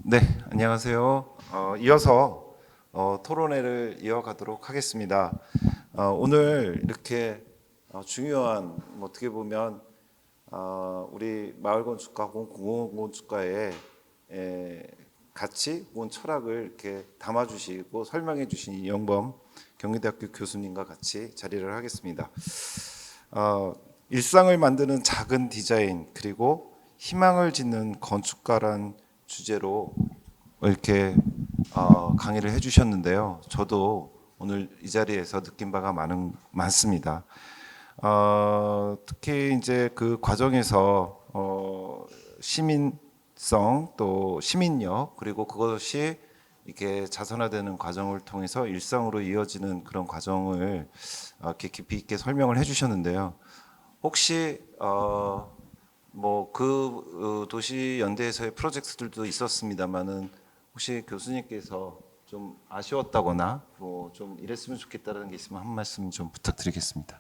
네, 안녕하세요. 이어서 토론회를 이어가도록 하겠습니다. 오늘 이렇게 중요한 어떻게 보면 우리 마을건축가, 공공건축가의 가치 혹은 철학을 이렇게 담아주시고 설명해주신 이영범 경희대학교 교수님과 같이 자리를 하겠습니다. 일상을 만드는 작은 디자인 그리고 희망을 짓는 건축가란 주제로 이렇게 강의를 해주셨는데요. 저도 오늘 이 자리에서 느낀 바가 많습니다. 특히 이제 그 과정에서 시민성 또 시민력 그리고 그것이 이렇게 자선화되는 과정을 통해서 일상으로 이어지는 그런 과정을 이렇게 깊이 있게 설명을 해주셨는데요. 혹시 그 도시 연대에서의 프로젝트들도 있었습니다만은 혹시 교수님께서 좀 아쉬웠다거나 좀 이랬으면 좋겠다는 게 있으면 한 말씀 좀 부탁드리겠습니다.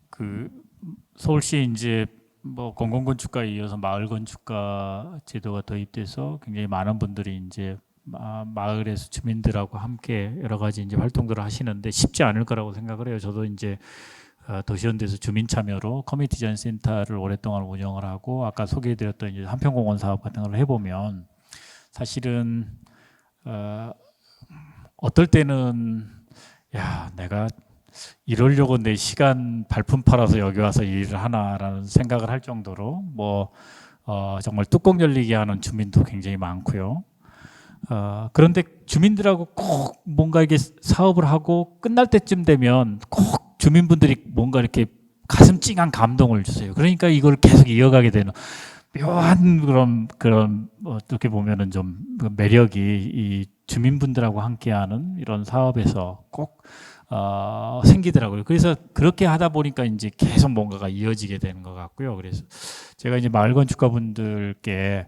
그 서울시 이제 뭐 공공건축가에 이어서 마을건축가 제도가 도입돼서 굉장히 많은 분들이 이제 마을에서 주민들하고 함께 여러 가지 이제 활동들을 하시는데 쉽지 않을 거라고 생각을 해요. 저도 이제 도시연대에서 주민 참여로 커뮤니티 디자인 센터를 오랫동안 운영을 하고 아까 소개해드렸던 이제 한평공원 사업 같은 걸 해보면 사실은 어떨 때는 야 내가 이러려고 내 시간 발품 팔아서 여기 와서 일을 하나라는 생각을 할 정도로 정말 뚜껑 열리게 하는 주민도 굉장히 많고요. 그런데 주민들하고 꼭 뭔가 이게 사업을 하고 끝날 때쯤 되면 꼭 주민분들이 뭔가 이렇게 가슴 찡한 감동을 주세요. 그러니까 이걸 계속 이어가게 되는 묘한 그런 어떻게 보면은 좀 매력이 이 주민분들하고 함께하는 이런 사업에서 꼭 생기더라고요. 그래서 그렇게 하다 보니까 이제 계속 뭔가가 이어지게 되는 것 같고요. 그래서 제가 이제 마을 건축가분들께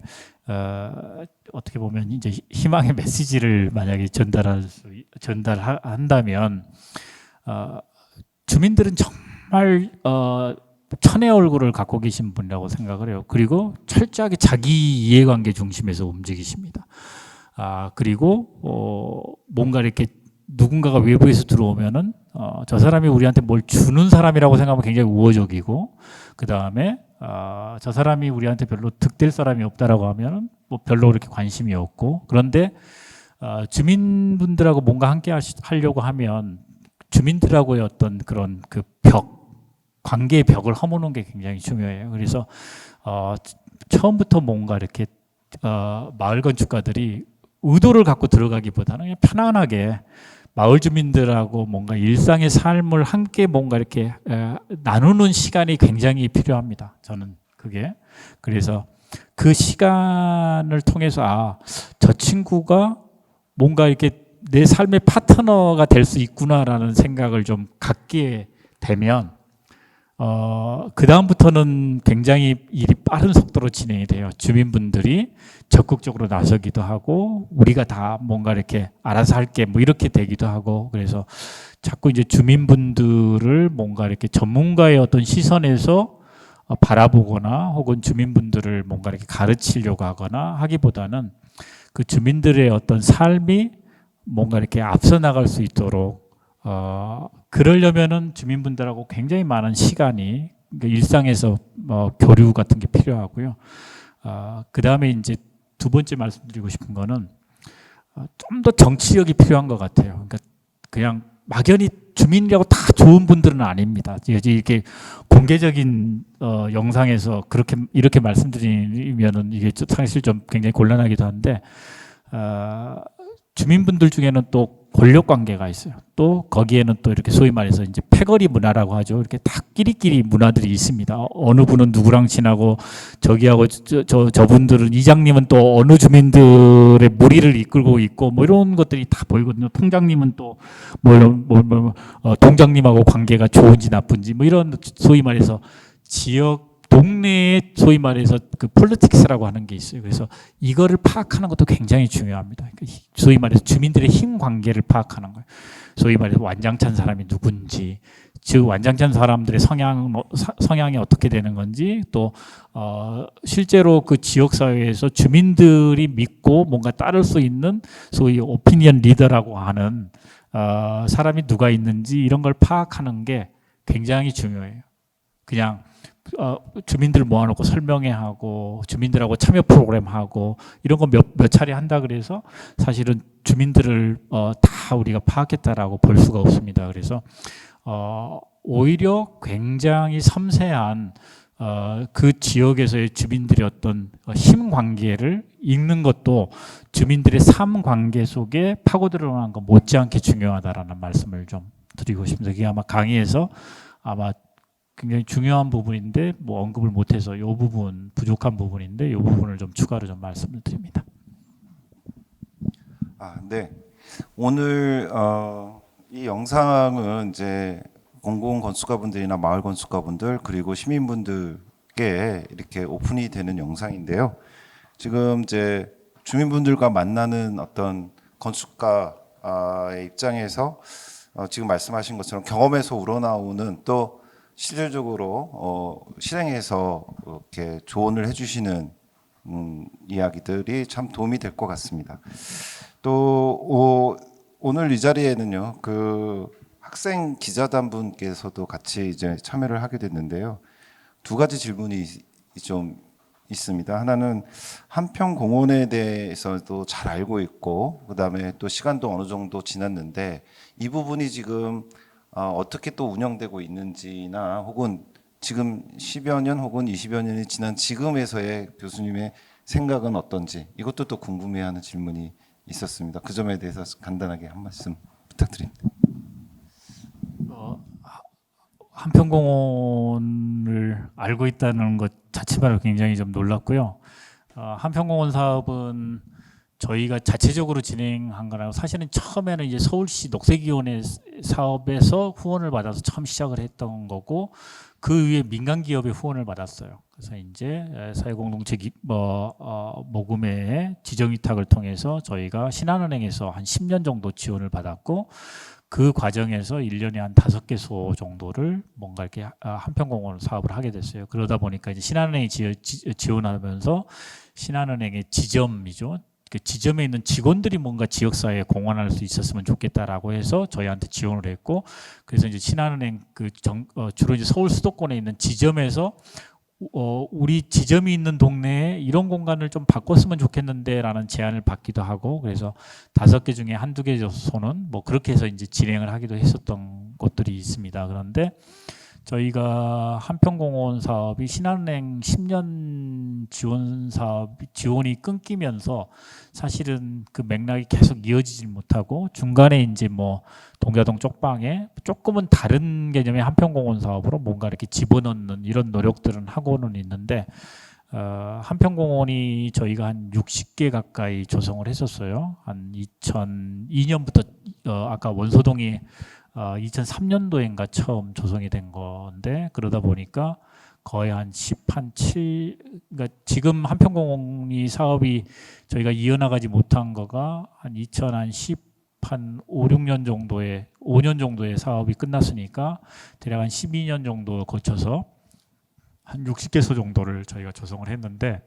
어떻게 보면 이제 희망의 메시지를 만약에 전달한다면 주민들은 정말 천의 얼굴을 갖고 계신 분이라고 생각을 해요. 그리고 철저하게 자기 이해관계 중심에서 움직이십니다. 그리고 뭔가 이렇게 누군가가 외부에서 들어오면은 저 사람이 우리한테 뭘 주는 사람이라고 생각하면 굉장히 우호적이고 그 다음에 저 사람이 우리한테 별로 득될 사람이 없다라고 하면은 뭐 별로 그렇게 관심이 없고 그런데 주민분들하고 뭔가 함께 하려고 하면 주민들하고의 어떤 그런 그 관계의 벽을 허무는 게 굉장히 중요해요. 그래서 처음부터 뭔가 이렇게 마을 건축가들이 의도를 갖고 들어가기보다는 그냥 편안하게 마을 주민들하고 뭔가 일상의 삶을 함께 뭔가 이렇게 나누는 시간이 굉장히 필요합니다. 저는 그게. 그래서 그 시간을 통해서 저 친구가 뭔가 이렇게 내 삶의 파트너가 될 수 있구나라는 생각을 좀 갖게 되면 그 다음부터는 굉장히 일이 빠른 속도로 진행이 돼요. 주민분들이 적극적으로 나서기도 하고 우리가 다 뭔가 이렇게 알아서 할게 뭐 이렇게 되기도 하고 그래서 자꾸 이제 주민분들을 뭔가 이렇게 전문가의 어떤 시선에서 바라보거나 혹은 주민분들을 뭔가 이렇게 가르치려고 하거나 하기보다는 그 주민들의 어떤 삶이 뭔가 이렇게 앞서 나갈 수 있도록 그러려면은 주민분들하고 굉장히 많은 시간이 일상에서 교류 같은 게 필요하고요. 그 다음에 이제 두 번째 말씀드리고 싶은 거는 좀 더 정치력이 필요한 것 같아요. 그러니까 그냥 막연히 주민이라고 다 좋은 분들은 아닙니다. 이렇게 공개적인 영상에서 이렇게 말씀드리면은 이게 사실 좀 굉장히 곤란하기도 한데 주민분들 중에는 또 권력 관계가 있어요. 또 거기에는 또 이렇게 소위 말해서 이제 패거리 문화라고 하죠. 이렇게 다 끼리끼리 문화들이 있습니다. 어느 분은 누구랑 친하고 저기하고 저분들은 이장님은 또 어느 주민들의 무리를 이끌고 있고 뭐 이런 것들이 다 보이거든요. 통장님은 또 동장님하고 관계가 좋은지 나쁜지 뭐 이런 소위 말해서 지역 동네에 소위 말해서 그 폴리틱스라고 하는 게 있어요. 그래서 이거를 파악하는 것도 굉장히 중요합니다. 소위 말해서 주민들의 힘 관계를 파악하는 거예요. 소위 말해서 완장찬 사람이 누군지, 즉 완장찬 사람들의 성향이 어떻게 되는 건지 또 실제로 그 지역 사회에서 주민들이 믿고 뭔가 따를 수 있는 소위 오피니언 리더라고 하는 사람이 누가 있는지 이런 걸 파악하는 게 굉장히 중요해요. 그냥 주민들 모아놓고 설명회 하고 주민들하고 참여 프로그램 하고 이런 거 몇 차례 한다 그래서 사실은 주민들을 다 우리가 파악했다라고 볼 수가 없습니다. 그래서 오히려 굉장히 섬세한 그 지역에서의 주민들의 어떤 힘 관계를 읽는 것도 주민들의 삶 관계 속에 파고 들어가는 것 못지않게 중요하다라는 말씀을 좀 드리고 싶습니다. 이게 아마 강의에서 아마 굉장히 중요한 부분인데 뭐 언급을 못해서 이 부분 부족한 부분인데 이 부분을 좀 추가로 좀 말씀을 드립니다. 네. 오늘 이 영상은 이제 공공 건축가분들이나 마을 건축가분들 그리고 시민분들께 이렇게 오픈이 되는 영상인데요. 지금 이제 주민분들과 만나는 어떤 건축가의 입장에서 지금 말씀하신 것처럼 경험에서 우러나오는 또 실질적으로 실행해서 이렇게 조언을 해주시는 이야기들이 참 도움이 될 것 같습니다. 또 오늘 이 자리에는요, 그 학생 기자단 분께서도 같이 이제 참여를 하게 됐는데요. 두 가지 질문이 좀 있습니다. 하나는 한평공원에 대해서도 잘 알고 있고, 그 다음에 또 시간도 어느 정도 지났는데 이 부분이 지금 어떻게 또 운영되고 있는지나 혹은 지금 10여 년 혹은 20여 년이 지난 지금에서의 교수님의 생각은 어떤지 이것도 또 궁금해하는 질문이 있었습니다. 그 점에 대해서 간단하게 한 말씀 부탁드립니다. 한평공원을 알고 있다는 것 자체만으로 굉장히 좀 놀랐고요. 한평공원 사업은 저희가 자체적으로 진행한 거라고 사실은 처음에는 이제 서울시 녹색위원회 사업에서 후원을 받아서 처음 시작을 했던 거고 그 위에 민간 기업의 후원을 받았어요. 그래서 이제 사회공동체 모금회의 지정위탁을 통해서 저희가 신한은행에서 한 10년 정도 지원을 받았고 그 과정에서 1년에 한 5개소 정도를 뭔가 이렇게 한평공원 사업을 하게 됐어요. 그러다 보니까 이제 신한은행이 지원하면서 신한은행의 지점이죠. 그 지점에 있는 직원들이 뭔가 지역사회에 공헌할 수 있었으면 좋겠다라고 해서 저희한테 지원을 했고, 그래서 이제 신한은행 주로 이제 서울 수도권에 있는 지점에서 우리 지점이 있는 동네에 이런 공간을 좀 바꿨으면 좋겠는데라는 제안을 받기도 하고, 그래서 5개 중에 한두 개 정도는 뭐 그렇게 해서 이제 진행을 하기도 했었던 곳들이 있습니다. 그런데 저희가 한평공원 사업이 신한은행 10년 지원이 끊기면서 사실은 그 맥락이 계속 이어지질 못하고 중간에 이제 뭐 동자동 쪽방에 조금은 다른 개념의 한평공원 사업으로 뭔가 이렇게 집어넣는 이런 노력들은 하고는 있는데 한평공원이 저희가 한 60개 가까이 조성을 했었어요. 한 2002년부터 아까 원소동이 2003년도인가 처음 조성이 된 건데 그러다 보니까 거의 한 7, 그러니까 지금 한평공원이 사업이 저희가 이어나가지 못한 거가 한 2010 한 5, 6년 정도의 5년 정도의 사업이 끝났으니까 대략 한 12년 정도 거쳐서 한 60개소 정도를 저희가 조성을 했는데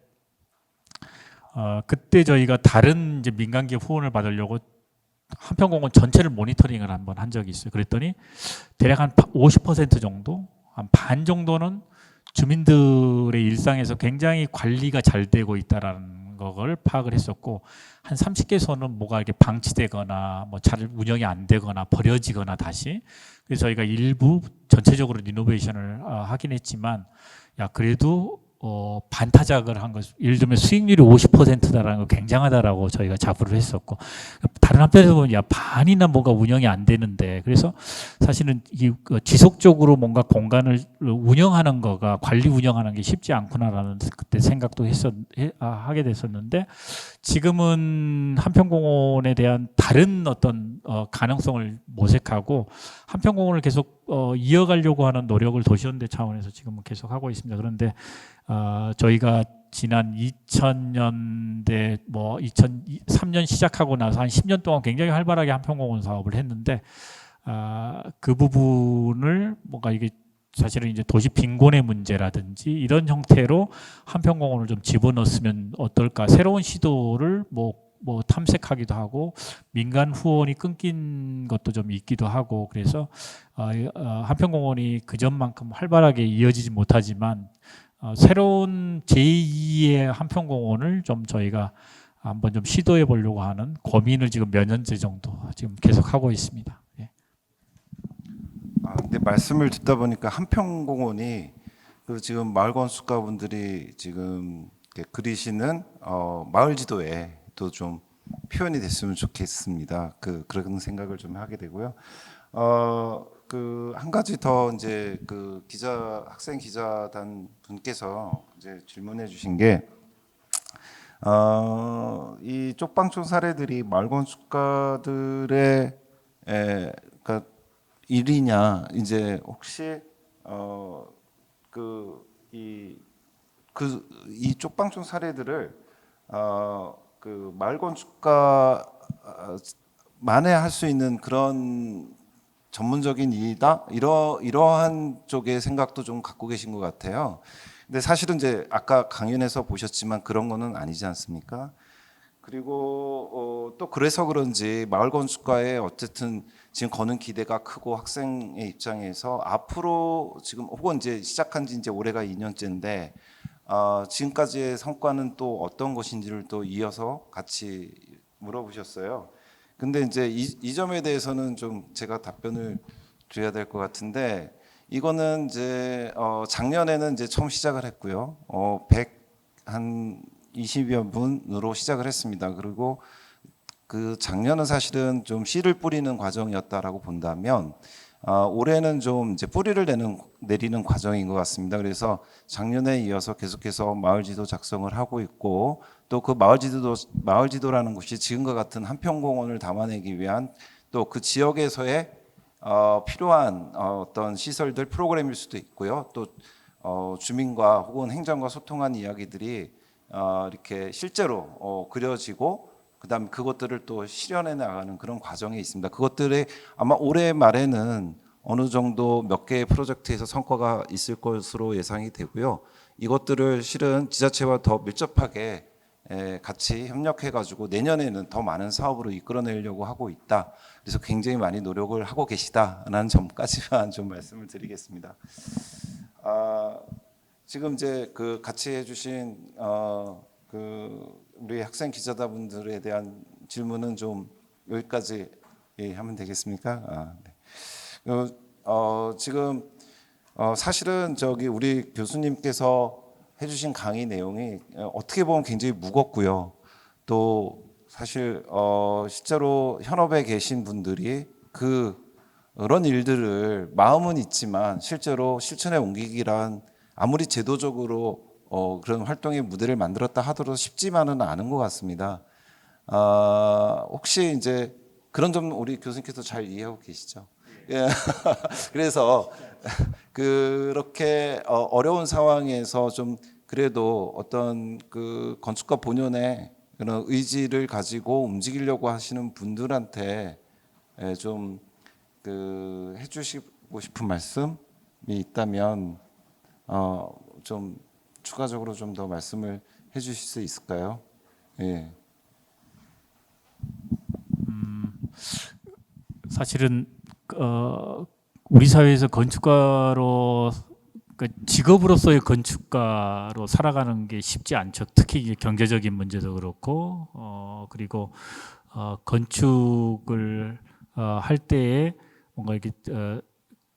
그때 저희가 다른 이제 민간기업 후원을 받으려고 한평공원 전체를 모니터링을 한번 한 적이 있어요. 그랬더니 대략 한 50% 정도, 한 반 정도는 주민들의 일상에서 굉장히 관리가 잘 되고 있다라는 걸 파악을 했었고 한 30개소는 뭐가 이렇게 방치되거나 뭐 잘 운영이 안 되거나 버려지거나 다시 그래서 저희가 일부 전체적으로 리노베이션을 하긴 했지만 야 그래도 반타작을 한 것, 예를 들면 수익률이 50%다라는 거 굉장하다라고 저희가 자부를 했었고 다른 한편에서 보면 야 반이나 뭐가 운영이 안 되는데 그래서 사실은 이 지속적으로 뭔가 공간을 운영하는 거가 관리 운영하는 게 쉽지 않구나라는 그때 생각도 하게 됐었는데 지금은 한평공원에 대한 다른 어떤 가능성을 모색하고 한평공원을 계속 이어가려고 하는 노력을 도시연대 차원에서 지금은 계속 하고 있습니다. 그런데 저희가 지난 2000년대 뭐 2003년 시작하고 나서 한 10년 동안 굉장히 활발하게 한평공원 사업을 했는데 그 부분을 뭔가 이게 사실은 이제 도시 빈곤의 문제라든지 이런 형태로 한평공원을 좀 집어넣었으면 어떨까? 새로운 시도를 뭐 탐색하기도 하고 민간 후원이 끊긴 것도 좀 있기도 하고 그래서 한평공원이 그전만큼 활발하게 이어지지 못하지만 새로운 제2의 한평공원을 좀 저희가 한번 좀 시도해 보려고 하는 고민을 지금 몇 년째 정도 지금 계속 하고 있습니다. 예. 근데 말씀을 듣다 보니까 한평공원이 그 지금 마을 건축가분들이 지금 이렇게 그리시는 마을 지도에 또 좀 표현이 됐으면 좋겠습니다. 그런 생각을 좀 하게 되고요. 그 한 가지 더 이제 그 학생 기자단 분께서 이제 질문해 주신 게 이 쪽방촌 사례들이 마을 건축가들의 그러니까 일이냐 이제 혹시 이 쪽방촌 사례들을 그 마을 건축가 만에 할 수 있는 그런 전문적인 일이다 이러한 쪽의 생각도 좀 갖고 계신 것 같아요. 근데 사실은 이제 아까 강연에서 보셨지만 그런 거는 아니지 않습니까? 그리고 또 그래서 그런지 마을 건축가에 어쨌든 지금 거는 기대가 크고 학생의 입장에서 앞으로 지금 혹은 이제 시작한 지 이제 올해가 2년째인데 지금까지의 성과는 또 어떤 것인지를 또 이어서 같이 물어보셨어요. 근데 이제 이 점에 대해서는 좀 제가 답변을 드려야 될 것 같은데 이거는 이제 작년에는 이제 처음 시작을 했고요. 100한 20여 분으로 시작을 했습니다. 그리고 그 작년은 사실은 좀 씨를 뿌리는 과정이었다라고 본다면 올해는 좀 이제 뿌리를 내리는 과정인 것 같습니다. 그래서 작년에 이어서 계속해서 마을 지도 작성을 하고 있고 또 그 마을 지도라는 것이 지금과 같은 한평공원을 담아내기 위한 또 그 지역에서의 필요한 어떤 시설들 프로그램일 수도 있고요. 또 주민과 혹은 행정과 소통한 이야기들이 이렇게 실제로 그려지고 그다음에 그것들을 또 실현해 나가는 그런 과정이 있습니다. 그것들이 아마 올해 말에는 어느 정도 몇 개의 프로젝트에서 성과가 있을 것으로 예상이 되고요. 이것들을 실은 지자체와 더 밀접하게 같이 협력해 가지고 내년에는 더 많은 사업으로 이끌어내려고 하고 있다. 그래서 굉장히 많이 노력을 하고 계시다라는 점까지만 좀 말씀을 드리겠습니다. 지금 이제 그 같이 해주신 우리 학생 기자분들에 대한 질문은 좀 여기까지 하면 되겠습니까? 네. 지금 사실은 저기 우리 교수님께서 해주신 강의 내용이 어떻게 보면 굉장히 무겁고요. 또 사실 실제로 현업에 계신 분들이 그런 일들을 마음은 있지만 실제로 실천에 옮기기란 아무리 제도적으로 그런 활동의 무대를 만들었다 하더라도 쉽지만은 않은 것 같습니다. 혹시 이제 그런 점 우리 교수님께서 잘 이해하고 계시죠? 예. 그래서 그렇게 어려운 상황에서 좀 그래도 어떤 그 건축가 본연의 그런 의지를 가지고 움직이려고 하시는 분들한테 좀 그 해주시고 싶은 말씀이 있다면 좀 추가적으로 좀 더 말씀을 해주실 수 있을까요? 예. 사실은 우리 사회에서 건축가로 직업으로서의 건축가로 살아가는 게 쉽지 않죠. 특히 이제 경제적인 문제도 그렇고 그리고 건축을 할 때에 뭔가 이렇게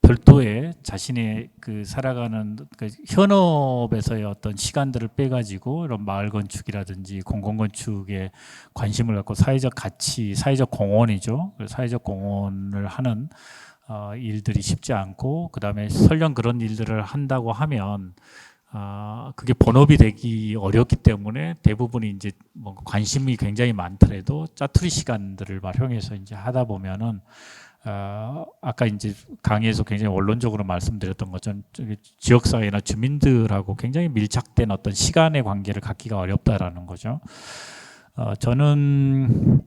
별도의 자신의 그 살아가는 그 현업에서의 어떤 시간들을 빼가지고 이런 마을 건축이라든지 공공 건축에 관심을 갖고 사회적 가치, 사회적 공헌이죠. 사회적 공헌을 하는 일들이 쉽지 않고 그다음에 설령 그런 일들을 한다고 하면 그게 본업이 되기 어렵기 때문에 대부분이 이제 뭐 관심이 굉장히 많더라도 짜투리 시간들을 활용해서 이제 하다 보면은 아까 이제 강의에서 굉장히 원론적으로 말씀드렸던 것처럼 지역사회나 주민들하고 굉장히 밀착된 어떤 시간의 관계를 갖기가 어렵다라는 거죠. 저는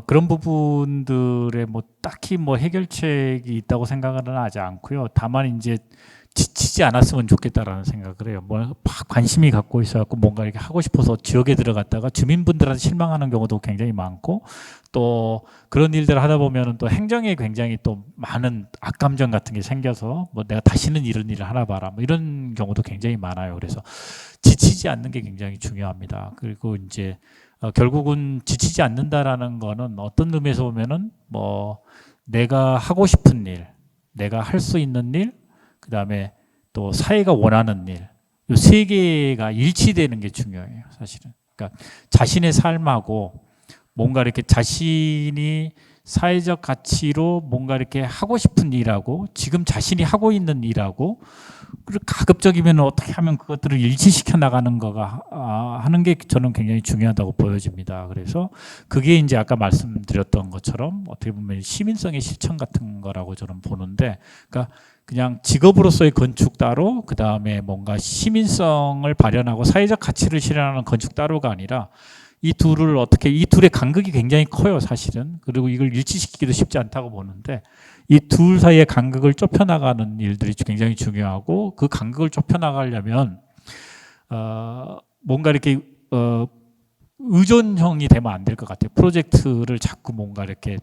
그런 부분들에 뭐 딱히 뭐 해결책이 있다고 생각은 하지 않고요. 다만 이제 지치지 않았으면 좋겠다라는 생각을 해요. 뭐 관심이 갖고 있어갖고 뭔가 이렇게 하고 싶어서 지역에 들어갔다가 주민분들한테 실망하는 경우도 굉장히 많고, 또 그런 일들을 하다 보면은 또 행정에 굉장히 또 많은 악감정 같은 게 생겨서 뭐 내가 다시는 이런 일을 하나 봐라 뭐 이런 경우도 굉장히 많아요. 그래서 지치지 않는 게 굉장히 중요합니다. 그리고 이제 결국은 지치지 않는다라는 거는 어떤 의미에서 보면은 뭐 내가 하고 싶은 일, 내가 할 수 있는 일, 그 다음에 또 사회가 원하는 일, 이 세 개가 일치되는 게 중요해요, 사실은. 그러니까 자신의 삶하고 뭔가 이렇게 자신이 사회적 가치로 뭔가 이렇게 하고 싶은 일하고 지금 자신이 하고 있는 일하고, 그리고 가급적이면 어떻게 하면 그것들을 일치시켜 나가는 거가 하는 게 저는 굉장히 중요하다고 보여집니다. 그래서 그게 이제 아까 말씀드렸던 것처럼 어떻게 보면 시민성의 실천 같은 거라고 저는 보는데, 그러니까 그냥 직업으로서의 건축 따로, 그 다음에 뭔가 시민성을 발현하고 사회적 가치를 실현하는 건축 따로가 아니라 이 둘을 어떻게, 이 둘의 간극이 굉장히 커요, 사실은. 그리고 이걸 일치시키기도 쉽지 않다고 보는데, 이 둘 사이의 간극을 좁혀나가는 일들이 굉장히 중요하고, 그 간극을 좁혀나가려면 뭔가 이렇게 의존형이 되면 안 될 것 같아요. 프로젝트를 자꾸 뭔가 이렇게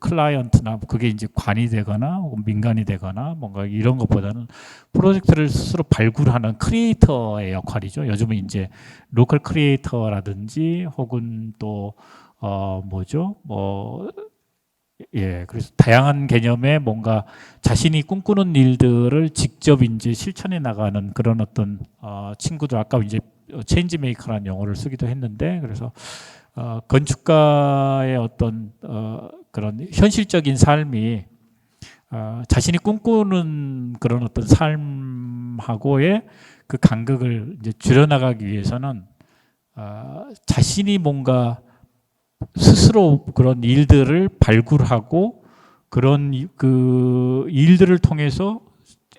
클라이언트나 그게 이제 관이 되거나 혹은 민간이 되거나 뭔가 이런 것보다는 프로젝트를 스스로 발굴하는 크리에이터의 역할이죠. 요즘은 이제 로컬 크리에이터라든지 혹은 또 뭐죠? 그래서 다양한 개념의 뭔가 자신이 꿈꾸는 일들을 직접 이제 실천해 나가는 그런 어떤 친구들, 아까 이제 체인지 메이커라는 용어를 쓰기도 했는데, 그래서 건축가의 어떤 그런 현실적인 삶이 자신이 꿈꾸는 그런 어떤 삶하고의 그 간극을 이제 줄여나가기 위해서는 자신이 뭔가 스스로 그런 일들을 발굴하고 그런 그 일들을 통해서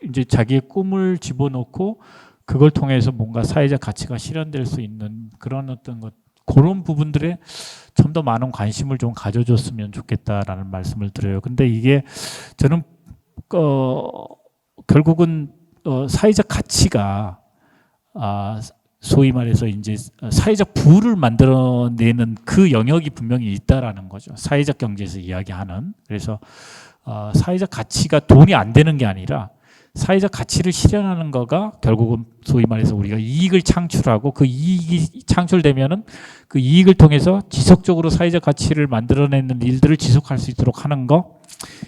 이제 자기의 꿈을 집어넣고 그걸 통해서 뭔가 사회적 가치가 실현될 수 있는 그런 어떤 것, 그런 부분들에 좀 더 많은 관심을 좀 가져줬으면 좋겠다라는 말씀을 드려요. 근데 이게 저는 결국은 사회적 가치가 소위 말해서 이제 사회적 부를 만들어내는 그 영역이 분명히 있다라는 거죠. 사회적 경제에서 이야기하는. 그래서 사회적 가치가 돈이 안 되는 게 아니라 사회적 가치를 실현하는 거가 결국은 소위 말해서 우리가 이익을 창출하고, 그 이익이 창출되면은 그 이익을 통해서 지속적으로 사회적 가치를 만들어내는 일들을 지속할 수 있도록 하는 거,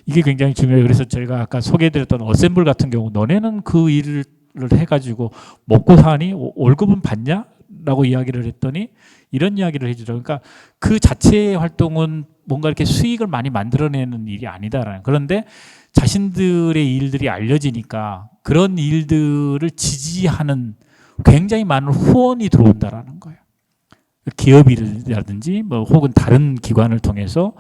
이게 굉장히 중요해요. 그래서 저희가 아까 소개해드렸던 어셈블 같은 경우, 너네는 그 일을 해가지고 먹고 사니? 월급은 받냐? 라고 이야기를 했더니 이런 이야기를 해주죠. 그러니까 그 자체의 활동은 뭔가 이렇게 수익을 많이 만들어내는 일이 아니다라는. 그런데 자신들의 일들이 알려지니까 그런 일들을 지지하는 굉장히 많은 후원이 들어온다라는 거예요. 기업이라든지 뭐 혹은 다른 기관을 통해서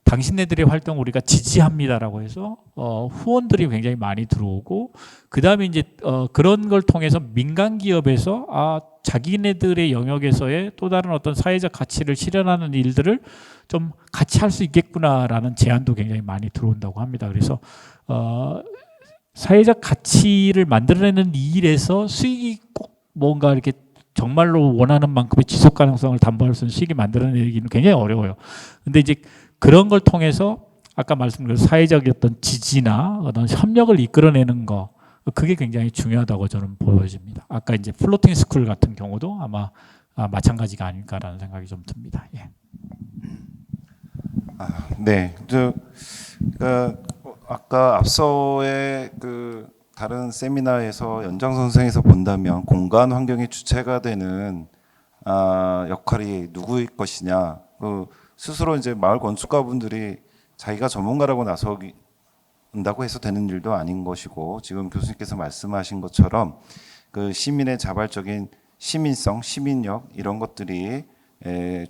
당신네들의 활동 우리가 지지합니다라고 해서 후원들이 굉장히 많이 들어오고, 그 다음에 이제 그런 걸 통해서 민간 기업에서 자기네들의 영역에서의 또 다른 어떤 사회적 가치를 실현하는 일들을 좀 같이 할 수 있겠구나라는 제안도 굉장히 많이 들어온다고 합니다. 그래서 사회적 가치를 만들어내는 일에서 수익이 꼭 뭔가 이렇게 정말로 원하는 만큼의 지속 가능성을 담보할 수 있는 수익이 만들어내기는 굉장히 어려워요. 근데 이제 그런 걸 통해서 아까 말씀드린 사회적 어떤 지지나 어떤 협력을 이끌어내는 거, 그게 굉장히 중요하다고 저는 보여집니다. 아까 이제 플로팅 스쿨 같은 경우도 아마 마찬가지가 아닐까라는 생각이 좀 듭니다. 예. 네, 아까 앞서의 그 다른 세미나에서 연장선상에서 본다면 공간 환경의 주체가 되는 역할이 누구일 것이냐, 스스로 이제 마을 건축가분들이 자기가 전문가라고 나서긴다고 해서 되는 일도 아닌 것이고, 지금 교수님께서 말씀하신 것처럼 그 시민의 자발적인 시민성, 시민력 이런 것들이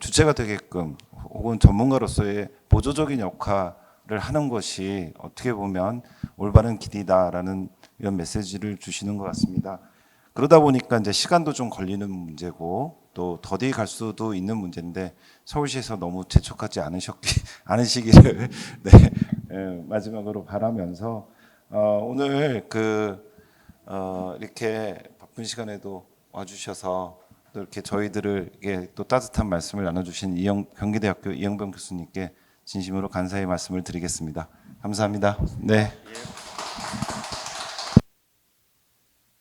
주체가 되게끔 혹은 전문가로서의 보조적인 역할을 하는 것이 어떻게 보면 올바른 길이다라는 이런 메시지를 주시는 것 같습니다. 그러다 보니까 이제 시간도 좀 걸리는 문제고, 또 더디 갈 수도 있는 문제인데 서울시에서 너무 재촉하지 않으시기를 네, 마지막으로 바라면서 오늘 이렇게 바쁜 시간에도 와주셔서 또 이렇게 저희들에게 또 따뜻한 말씀을 나눠주신 경기대학교 이영병 교수님께 진심으로 감사의 말씀을 드리겠습니다. 감사합니다. 네.